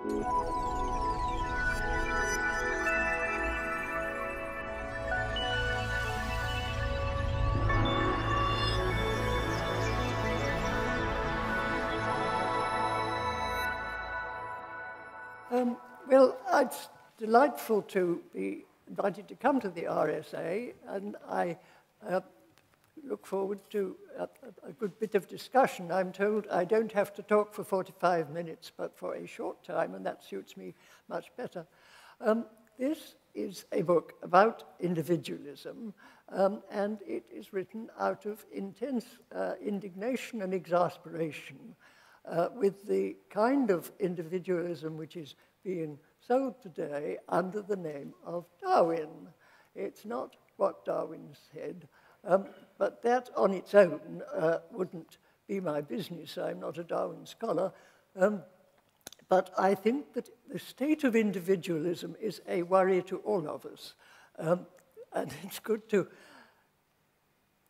Well, it's delightful to be invited to come to the RSA, and I look forward to a good bit of discussion. I'm told I don't have to talk for 45 minutes, but for a short time, and that suits me much better. This is a book about individualism, and it is written out of intense indignation and exasperation with the kind of individualism which is being sold today under the name of Darwin. It's not what Darwin said, but that on its own wouldn't be my business. I'm not a Darwin scholar. But I think that the state of individualism is a worry to all of us. And it's good to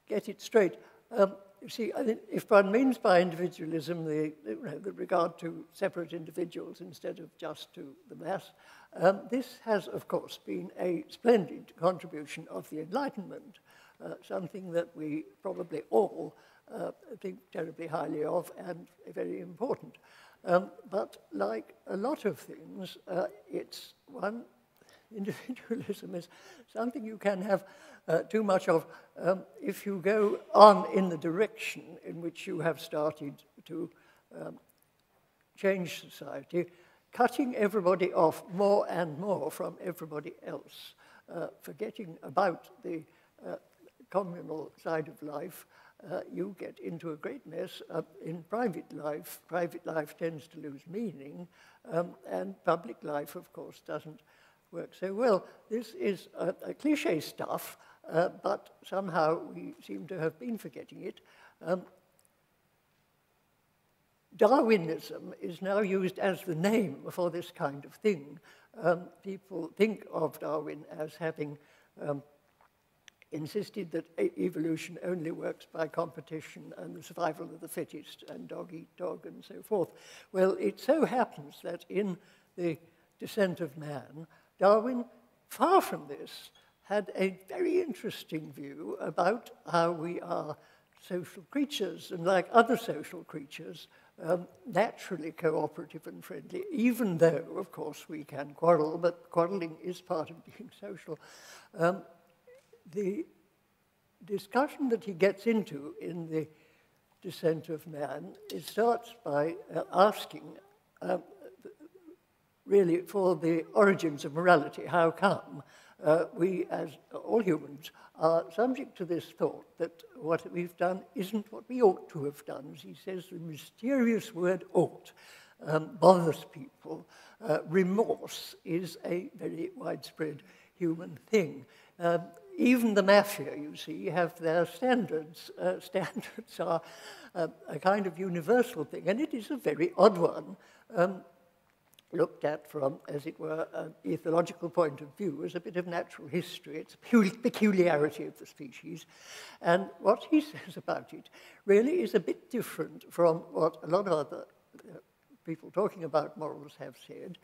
get it straight. You see, I think if one means by individualism the regard to separate individuals instead of just to the mass, this has, of course, been a splendid contribution of the Enlightenment, something that we probably all think terribly highly of and very important. But like a lot of things, individualism is something you can have too much of if you go on in the direction in which you have started to change society, cutting everybody off more and more from everybody else, forgetting about the communal side of life. You get into a great mess in private life. Private life tends to lose meaning, and public life, of course, doesn't work so well. This is a cliche stuff, but somehow we seem to have been forgetting it. Darwinism is now used as the name for this kind of thing. People think of Darwin as having insisted that evolution only works by competition and the survival of the fittest and dog eat dog and so forth. Well, it so happens that in The Descent of Man, Darwin, far from this, had a very interesting view about how we are social creatures, and like other social creatures, naturally cooperative and friendly, even though, of course, we can quarrel, but quarreling is part of being social. The discussion that he gets into in The Descent of Man, it starts by asking really for the origins of morality. How come we, as all humans, are subject to this thought that what we've done isn't what we ought to have done? As he says, the mysterious word ought bothers people. Remorse is a very widespread human thing. Even the mafia, you see, have their standards. Standards are a kind of universal thing, and it is a very odd one, looked at from, as it were, an ethological point of view, as a bit of natural history. It's a peculiarity of the species. And what he says about it really is a bit different from what a lot of other people talking about morals have said,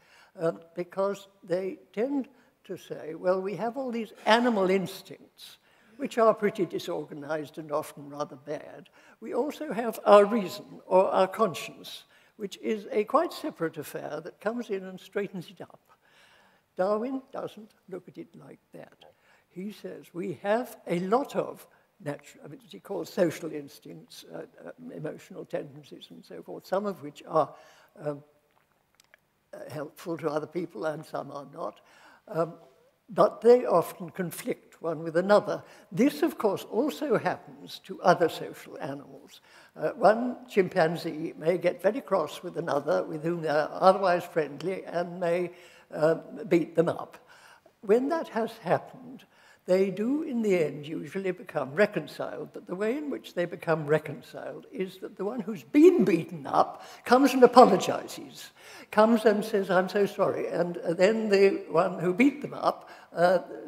because they tend to say, well, we have all these animal instincts, which are pretty disorganized and often rather bad. We also have our reason or our conscience, which is a quite separate affair that comes in and straightens it up. Darwin doesn't look at it like that. He says we have a lot of natural, what he calls social instincts, emotional tendencies and so forth, some of which are helpful to other people and some are not. But they often conflict one with another. This, of course, also happens to other social animals. One chimpanzee may get very cross with another with whom they are otherwise friendly and may beat them up. When that has happened, they do, in the end, usually become reconciled, but the way in which they become reconciled is that the one who's been beaten up comes and apologizes, comes and says, I'm so sorry, and then the one who beat them up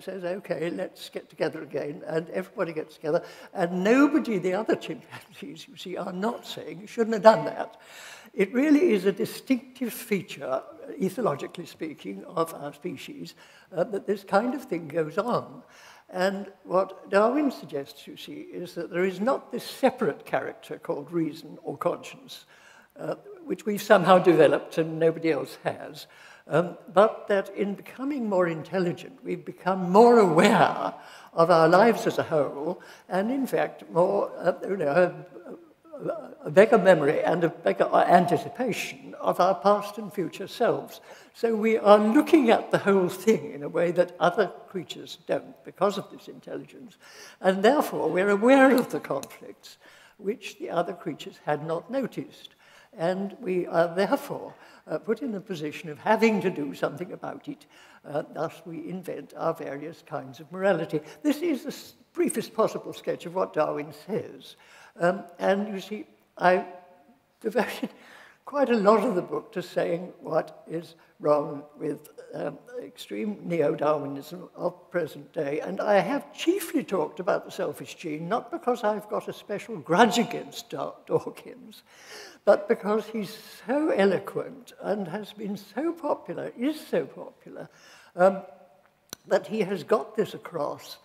says, okay, let's get together again, and everybody gets together, and nobody, the other chimpanzees, you see, are not saying, you shouldn't have done that. It really is a distinctive feature, ethologically speaking, of our species, that this kind of thing goes on. And what Darwin suggests, you see, is that there is not this separate character called reason or conscience, which we've somehow developed and nobody else has, but that in becoming more intelligent, we've become more aware of our lives as a whole, and in fact, more, a better memory and a better anticipation of our past and future selves. So we are looking at the whole thing in a way that other creatures don't because of this intelligence. And therefore, we're aware of the conflicts which the other creatures had not noticed. And we are therefore put in a position of having to do something about it. Thus, we invent our various kinds of morality. This is the briefest possible sketch of what Darwin says. And you see, I devoted quite a lot of the book to saying what is wrong with extreme neo-Darwinism of present day. And I have chiefly talked about the selfish gene, not because I've got a special grudge against Dawkins, but because he's so eloquent and has been so popular, is so popular, that he has got this across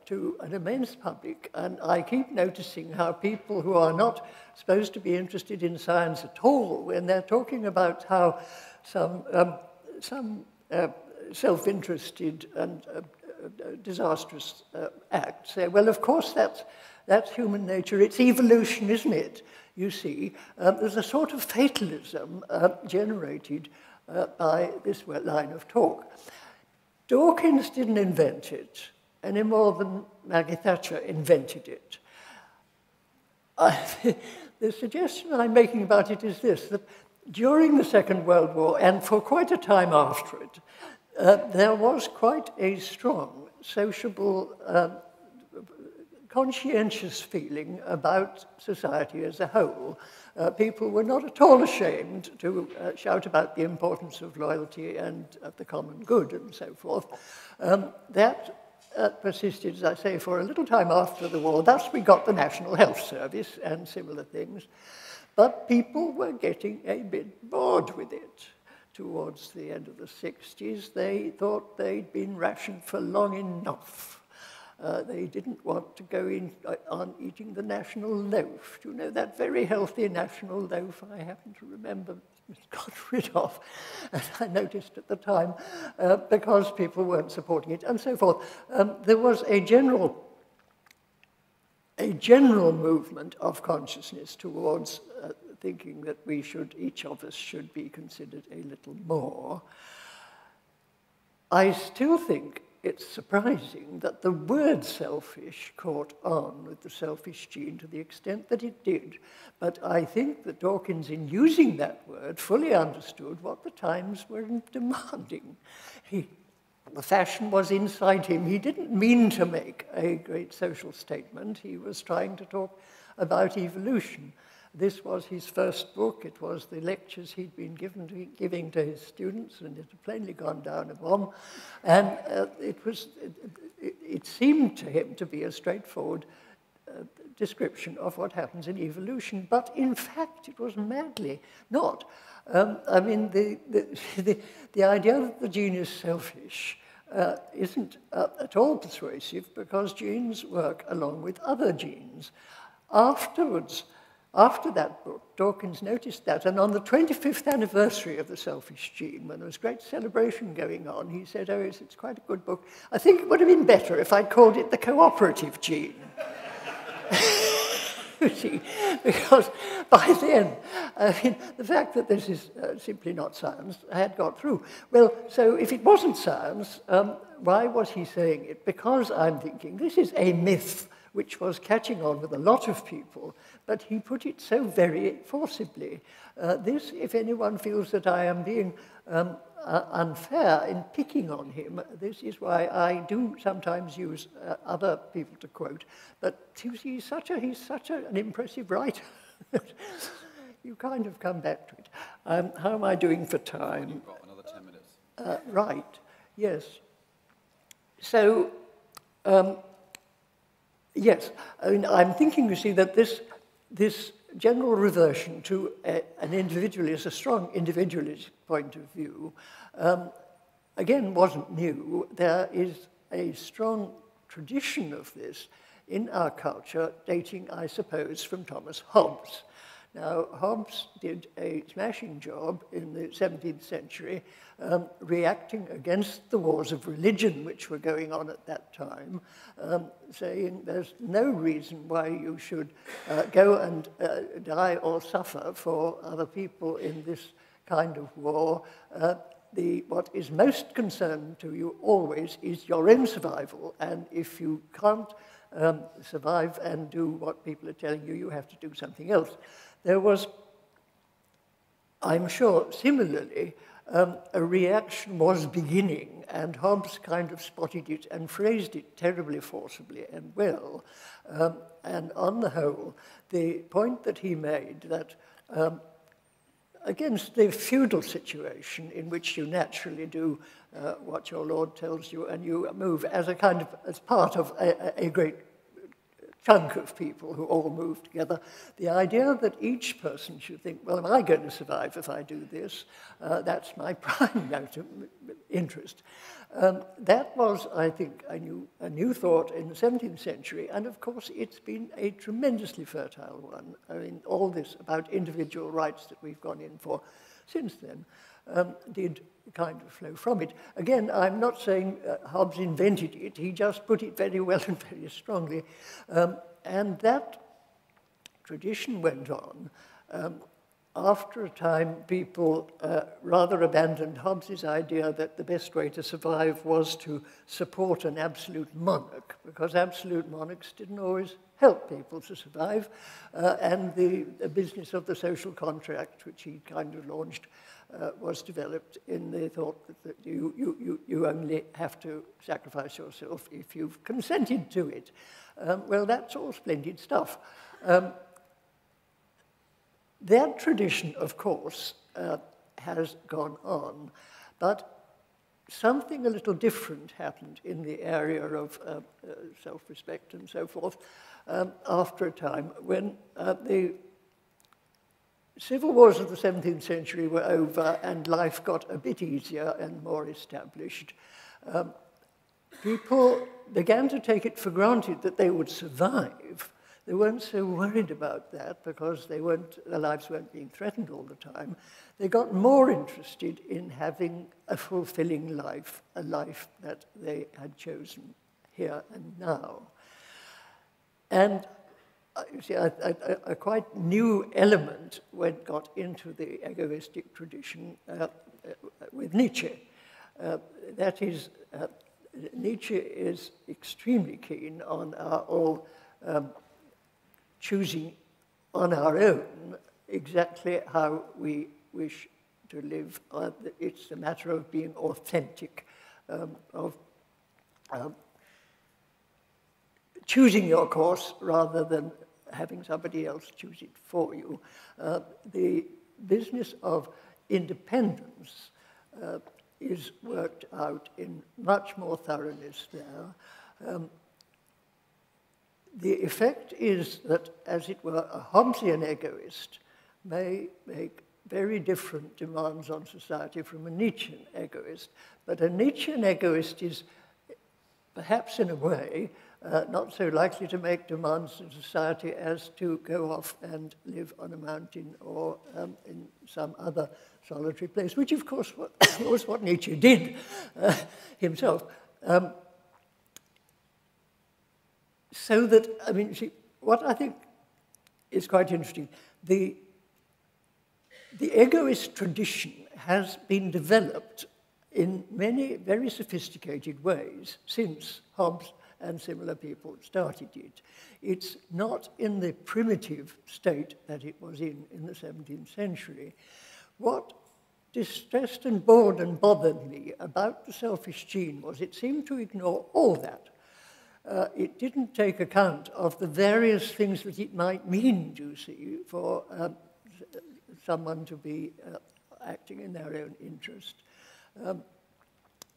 to an immense public. And I keep noticing how people who are not supposed to be interested in science at all, when they're talking about how some self-interested and disastrous act say, well, of course, that's human nature. It's evolution, isn't it? You see, there's a sort of fatalism generated by this line of talk. Dawkins didn't invent it any more than Maggie Thatcher invented it. The suggestion I'm making about it is this, that during the Second World War, and for quite a time after it, there was quite a strong sociable, conscientious feeling about society as a whole. People were not at all ashamed to shout about the importance of loyalty and of the common good and so forth. That persisted, as I say, for a little time after the war. Thus we got the National Health Service and similar things. But people were getting a bit bored with it. Towards the end of the 60s, they thought they'd been rationed for long enough. They didn't want to go in on eating the national loaf. Do you know that very healthy national loaf I happen to remember got rid of, as I noticed at the time, because people weren't supporting it, and so forth. There was a general movement of consciousness towards thinking that we should, each of us should be considered a little more. I still think it's surprising that the word selfish caught on with the selfish gene to the extent that it did. But I think that Dawkins, in using that word, fully understood what the times were demanding. The fashion was inside him. He didn't mean to make a great social statement. He was trying to talk about evolution. This was his first book. It was the lectures he'd been giving to his students, and it had plainly gone down a bomb. And it seemed to him to be a straightforward description of what happens in evolution, but in fact it was madly not. I mean, the idea that the gene is selfish isn't at all persuasive, because genes work along with other genes. Afterwards, after that book, Dawkins noticed that, and on the 25th anniversary of The Selfish Gene, when there was great celebration going on, he said, oh, it's quite a good book. I think it would have been better if I'd called it The Cooperative Gene. You see, because by then, the fact that this is simply not science had got through. Well, so if it wasn't science, why was he saying it? Because I'm thinking this is a myth which was catching on with a lot of people, but he put it so very forcibly. This, if anyone feels that I am being unfair in picking on him, this is why I do sometimes use other people to quote. But he's such an impressive writer. You kind of come back to it. How am I doing for time? You've got another 10 minutes. Right, yes. So, yes, I mean, I'm thinking, you see, that this general reversion to an individualist, a strong individualist point of view, again, wasn't new. There is a strong tradition of this in our culture, dating, I suppose, from Thomas Hobbes. Now, Hobbes did a smashing job in the 17th century, reacting against the wars of religion which were going on at that time, saying there's no reason why you should go and die or suffer for other people in this kind of war. What is most concerned to you always is your own survival, and if you can't survive and do what people are telling you, you have to do something else. There was, I'm sure, similarly, a reaction was beginning, and Hobbes kind of spotted it and phrased it terribly forcibly and well. And on the whole, the point that he made that against the feudal situation in which you naturally do what your lord tells you, and you move as part of a great chunk of people who all move together, the idea that each person should think, well, am I going to survive if I do this? That's my prime interest. That was, I think, a new thought in the 17th century, and of course it's been a tremendously fertile one. I mean, all this about individual rights that we've gone in for since then did kind of flow from it. Again, I'm not saying Hobbes invented it, he just put it very well and very strongly. And that tradition went on. After a time, people rather abandoned Hobbes's idea that the best way to survive was to support an absolute monarch, because absolute monarchs didn't always help people to survive. And the business of the social contract, which he kind of launched, was developed in the thought that you only have to sacrifice yourself if you've consented to it. Well, that's all splendid stuff. That tradition, of course, has gone on, but something a little different happened in the area of self-respect and so forth after a time when the civil wars of the 17th century were over and life got a bit easier and more established. People began to take it for granted that they would survive. They weren't so worried about that because their lives weren't being threatened all the time. They got more interested in having a fulfilling life, a life that they had chosen here and now. And you see, a quite new element got into the egoistic tradition with Nietzsche. That is, Nietzsche is extremely keen on our all choosing on our own exactly how we wish to live. It's a matter of being authentic, of choosing your course rather than having somebody else choose it for you. The business of independence is worked out in much more thoroughness there. The effect is that, as it were, a Hobbesian egoist may make very different demands on society from a Nietzschean egoist. But a Nietzschean egoist is, perhaps in a way, not so likely to make demands on society as to go off and live on a mountain or in some other solitary place, which, of course, was what Nietzsche did himself. So that, I mean, see, what I think is quite interesting, the egoist tradition has been developed in many very sophisticated ways since Hobbes and similar people started it. It's not in the primitive state that it was in the 17th century. What distressed and bored and bothered me about the selfish gene was it seemed to ignore all that. It didn't take account of the various things that it might mean, you see, for someone to be acting in their own interest.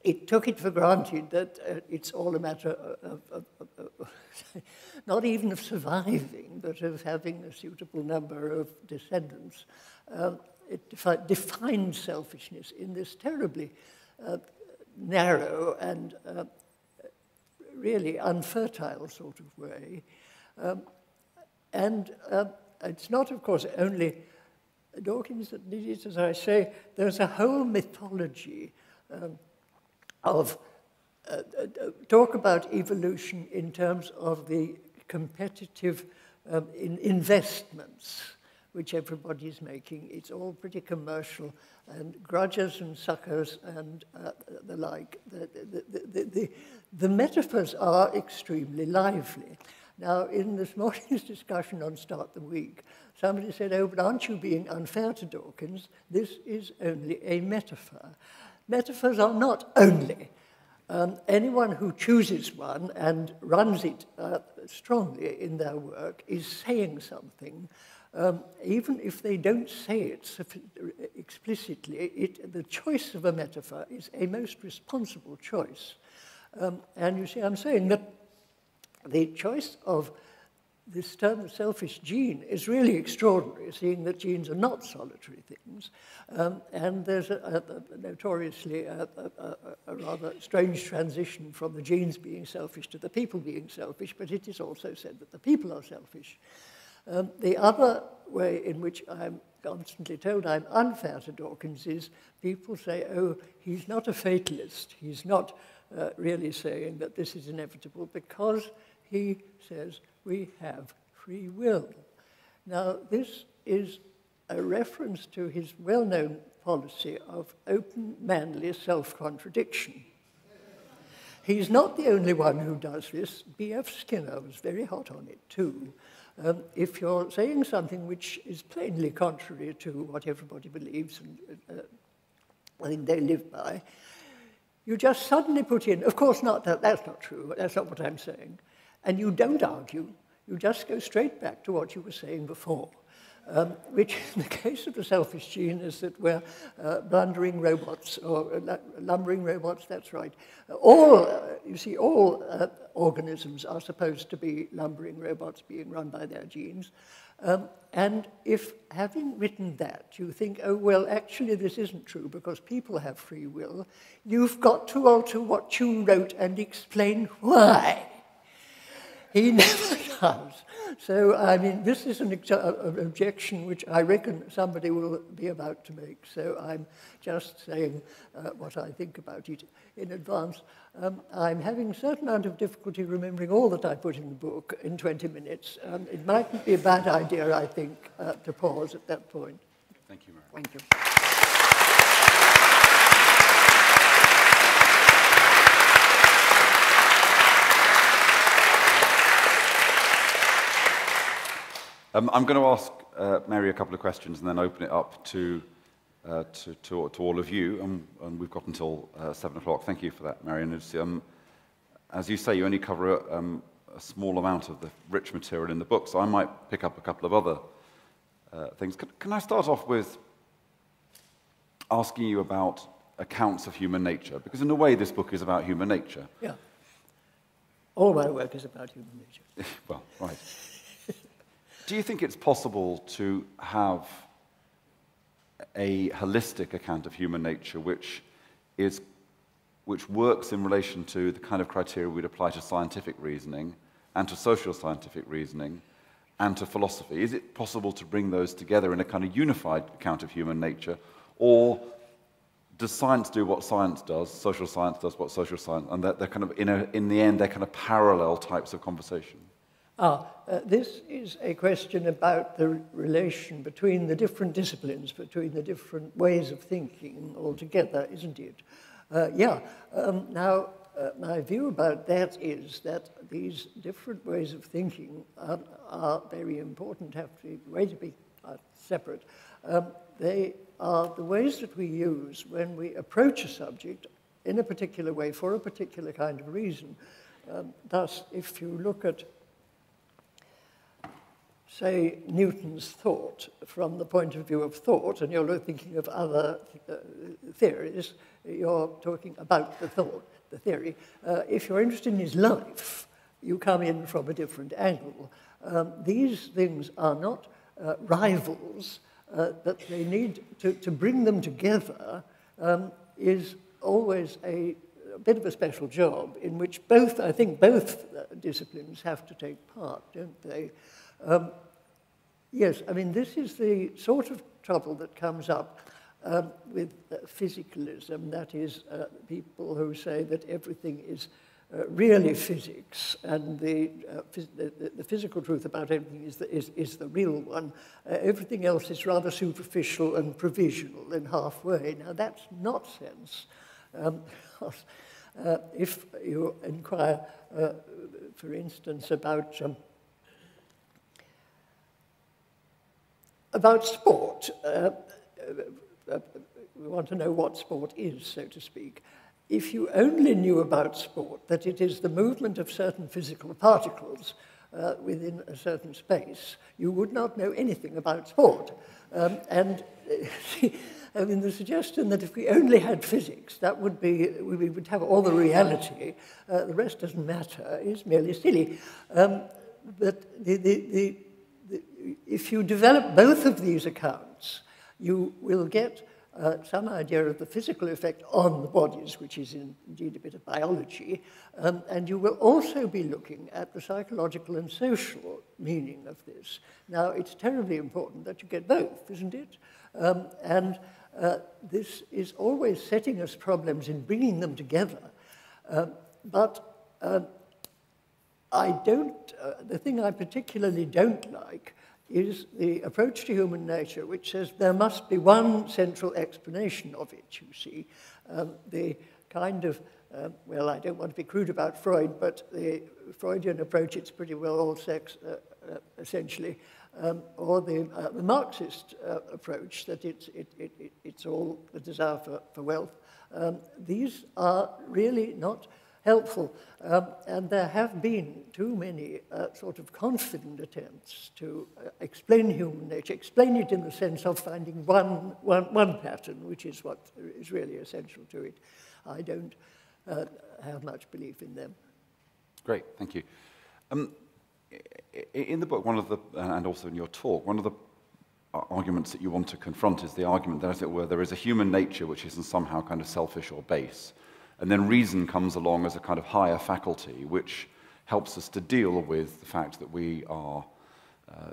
it took it for granted that it's all a matter of not even of surviving, but of having a suitable number of descendants. It defined selfishness in this terribly narrow and really unfertile sort of way. And it's not, of course, only Dawkins that did it. As I say, there's a whole mythology of talk about evolution in terms of the competitive investments which everybody's making. It's all pretty commercial, and grudges and suckers and the like. The metaphors are extremely lively. Now, in this morning's discussion on Start the Week, somebody said, oh, but aren't you being unfair to Dawkins? This is only a metaphor. Metaphors are not only. Anyone who chooses one and runs it strongly in their work is saying something. Even if they don't say it explicitly, the choice of a metaphor is a most responsible choice. And you see, I'm saying that the choice of this term, the selfish gene, is really extraordinary, seeing that genes are not solitary things. And there's notoriously a rather strange transition from the genes being selfish to the people being selfish, but it is also said that the people are selfish. The other way in which I'm constantly told I'm unfair to Dawkins is people say, oh, he's not a fatalist. He's not really saying that this is inevitable because he says we have free will. Now, this is a reference to his well-known policy of open, manly self-contradiction. He's not the only one who does this. B.F. Skinner was very hot on it, too. If you're saying something which is plainly contrary to what everybody believes and I think they live by, you just suddenly put in, of course not, that's not true, that's not what I'm saying. And you don't argue, you just go straight back to what you were saying before, which in the case of the selfish gene is that we're blundering robots, or lumbering robots, that's right. You see, all organisms are supposed to be lumbering robots being run by their genes. And if, having written that, you think, oh, well, actually this isn't true because people have free will, you've got to alter what you wrote and explain why. He never does. So, I mean, this is an objection which I reckon somebody will be about to make. So I'm just saying what I think about it in advance. I'm having a certain amount of difficulty remembering all that I put in the book in 20 minutes. It mightn't be a bad idea, I think, to pause at that point. Thank you, Mary. Thank you. I'm going to ask Mary a couple of questions and then open it up to all of you. And we've got until 7 o'clock. Thank you for that, Mary. And it's, as you say, you only cover a small amount of the rich material in the book, so I might pick up a couple of other things. Can I start off with asking you about accounts of human nature? Because in a way, this book is about human nature. Yeah. All my work is about human nature. Well, right. Do you think it's possible to have a holistic account of human nature which works in relation to the kind of criteria we'd apply to scientific reasoning and to social scientific reasoning and to philosophy? Is it possible to bring those together in a kind of unified account of human nature, or does science do what science does, social science does what social science, and they're kind of in the end they're kind of parallel types of conversation? This is a question about the relation between the different disciplines, between the different ways of thinking altogether, isn't it? Now, my view about that is that these different ways of thinking are very important, have to be separate. They are the ways that we use when we approach a subject in a particular way for a particular kind of reason. Thus, if you look at say, Newton's thought from the point of view of thought, and you're thinking of other theories, you're talking about the thought, the theory. If you're interested in his life, you come in from a different angle. These things are not rivals, that they need to bring them together is always a bit of a special job in which I think both disciplines have to take part, don't they? Yes, I mean, this is the sort of trouble that comes up with physicalism, that is, people who say that everything is really physics, and the physical truth about everything is the real one. Everything else is rather superficial and provisional and halfway. Now, that's nonsense. If you inquire, for instance, about sport, we want to know what sport is, so to speak. If you only knew about sport, that it is the movement of certain physical particles within a certain space, you would not know anything about sport. I mean, the suggestion that if we only had physics, that would be, we would have all the reality, the rest doesn't matter, is merely silly. But if you develop both of these accounts, you will get some idea of the physical effect on the bodies, which is indeed a bit of biology, and you will also be looking at the psychological and social meaning of this. Now, it's terribly important that you get both, isn't it? This is always setting us problems in bringing them together. But the thing I particularly don't like is the approach to human nature, which says there must be one central explanation of it, you see. The kind of, well, I don't want to be crude about Freud, but the Freudian approach, it's pretty well all sex, essentially, or the Marxist approach, that it's all the desire for wealth. These are really not helpful, and there have been too many sort of confident attempts to explain human nature, explain it in the sense of finding one pattern, which is what is really essential to it. I don't have much belief in them. Great, thank you. In the book, and also in your talk, one of the arguments that you want to confront is the argument that, as it were, there is a human nature which isn't somehow kind of selfish or base. And then reason comes along as a kind of higher faculty, which helps us to deal with the fact that we are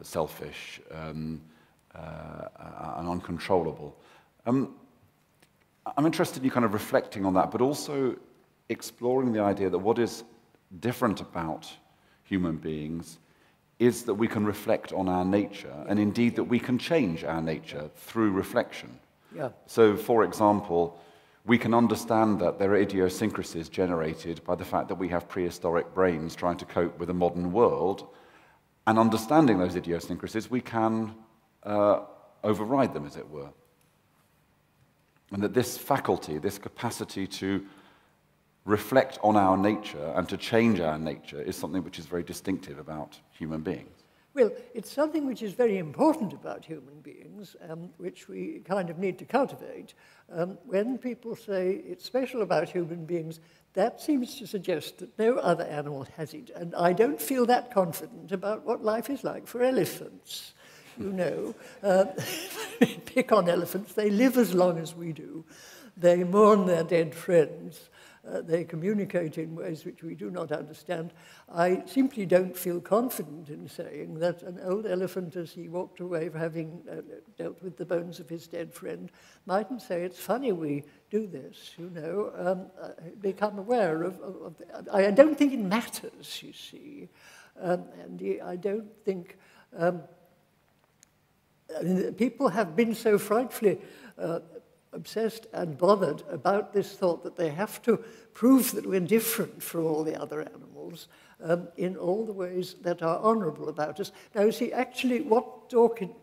selfish and uncontrollable. I'm interested in you kind of reflecting on that, but also exploring the idea that what is different about human beings is that we can reflect on our nature, and indeed that we can change our nature through reflection. Yeah. So, for example, we can understand that there are idiosyncrasies generated by the fact that we have prehistoric brains trying to cope with a modern world, and understanding those idiosyncrasies, we can override them, as it were. And that this faculty, this capacity to reflect on our nature and to change our nature is something which is very distinctive about human beings. Well, it's something which is very important about human beings, which we kind of need to cultivate. When people say it's special about human beings, that seems to suggest that no other animal has it. And I don't feel that confident about what life is like for elephants. You know, pick on elephants, they live as long as we do. They mourn their dead friends. They communicate in ways which we do not understand. I simply don't feel confident in saying that an old elephant, as he walked away having dealt with the bones of his dead friend, mightn't say, it's funny we do this, you know, become aware of I don't think it matters, you see. And I don't think... people have been so frightfully obsessed and bothered about this thought that they have to prove that we're different from all the other animals in all the ways that are honourable about us. Now, you see, actually, what Darwin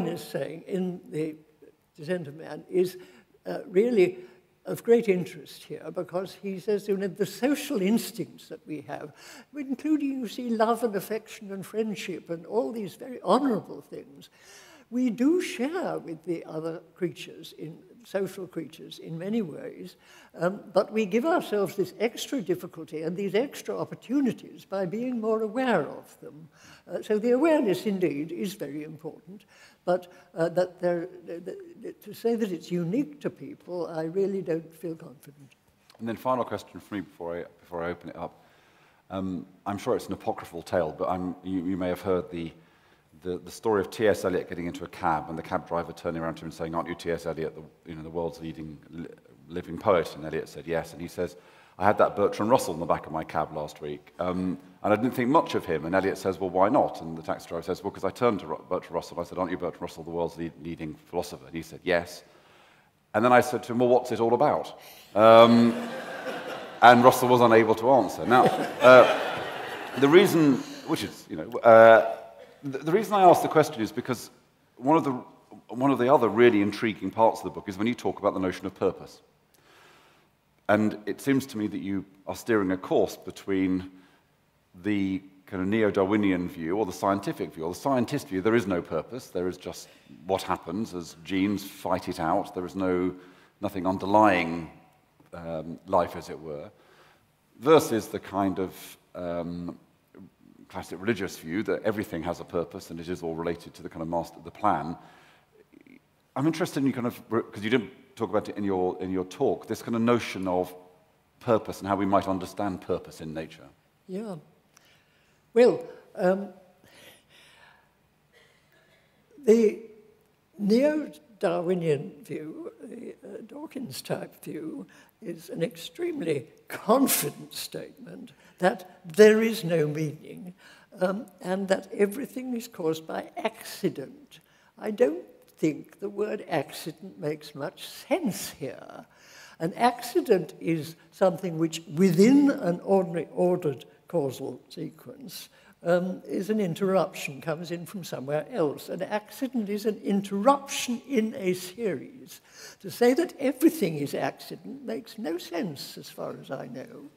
is saying in The Descent of Man is really of great interest here because he says, the social instincts that we have, including, you see, love and affection and friendship and all these very honorable things, we do share with the other creatures, social creatures, in many ways, but we give ourselves this extra difficulty and these extra opportunities by being more aware of them. So the awareness, indeed, is very important, but to say that it's unique to people, I really don't feel confident. And then final question for me before I open it up. I'm sure it's an apocryphal tale, but you may have heard the story of T.S. Eliot getting into a cab and the cab driver turning around to him and saying, "Aren't you T.S. Eliot, the world's leading living poet?" And Eliot said, "Yes." And he says, "I had that Bertrand Russell in the back of my cab last week, and I didn't think much of him." And Eliot says, "Well, why not?" And the taxi driver says, "Well, because I turned to Bertrand Russell and I said, 'Aren't you Bertrand Russell, the world's leading philosopher?' And he said, 'Yes.' And then I said to him, 'Well, what's it all about?' And Russell was unable to answer. Now, the reason, which is, the reason I ask the question is because one of the other really intriguing parts of the book is when you talk about the notion of purpose. And it seems to me that you are steering a course between the kind of neo-Darwinian view or the scientific view. Or the scientist view, there is no purpose. There is just what happens as genes fight it out. There is nothing underlying life, as it were, versus the kind of classic religious view that everything has a purpose and it is all related to the kind of the plan. I'm interested in you kind of, because you didn't talk about it in your talk, this kind of notion of purpose and how we might understand purpose in nature. Yeah. Well, the neo-Darwinian view, the Dawkins type view, is an extremely confident statement that there is no meaning and that everything is caused by accident. I don't think the word accident makes much sense here. An accident is something which, within an ordinary ordered causal sequence, is an interruption, comes in from somewhere else. An accident is an interruption in a series. To say that everything is accident makes no sense, as far as I know.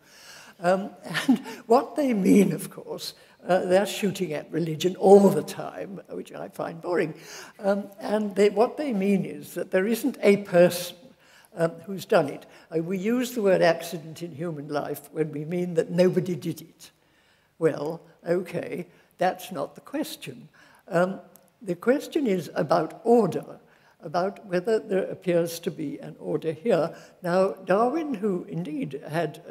And what they mean, of course, they're shooting at religion all the time, which I find boring. What they mean is that there isn't a person who's done it. We use the word accident in human life when we mean that nobody did it. Well, okay, that's not the question. The question is about order, about whether there appears to be an order here. Now, Darwin, who indeed had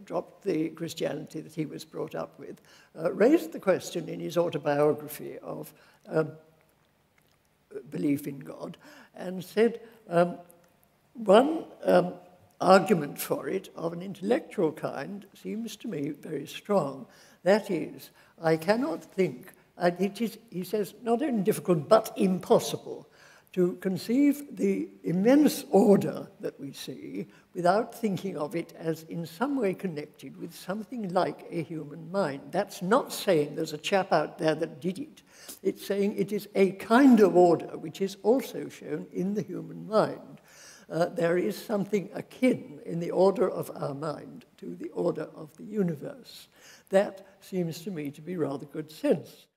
dropped the Christianity that he was brought up with, raised the question in his autobiography of belief in God and said, one argument for it of an intellectual kind seems to me very strong. That is, I cannot think, and it is, he says, not only difficult but impossible to conceive the immense order that we see without thinking of it as in some way connected with something like a human mind. That's not saying there's a chap out there that did it. It's saying it is a kind of order which is also shown in the human mind. There is something akin in the order of our mind to the order of the universe. That seems to me to be rather good sense.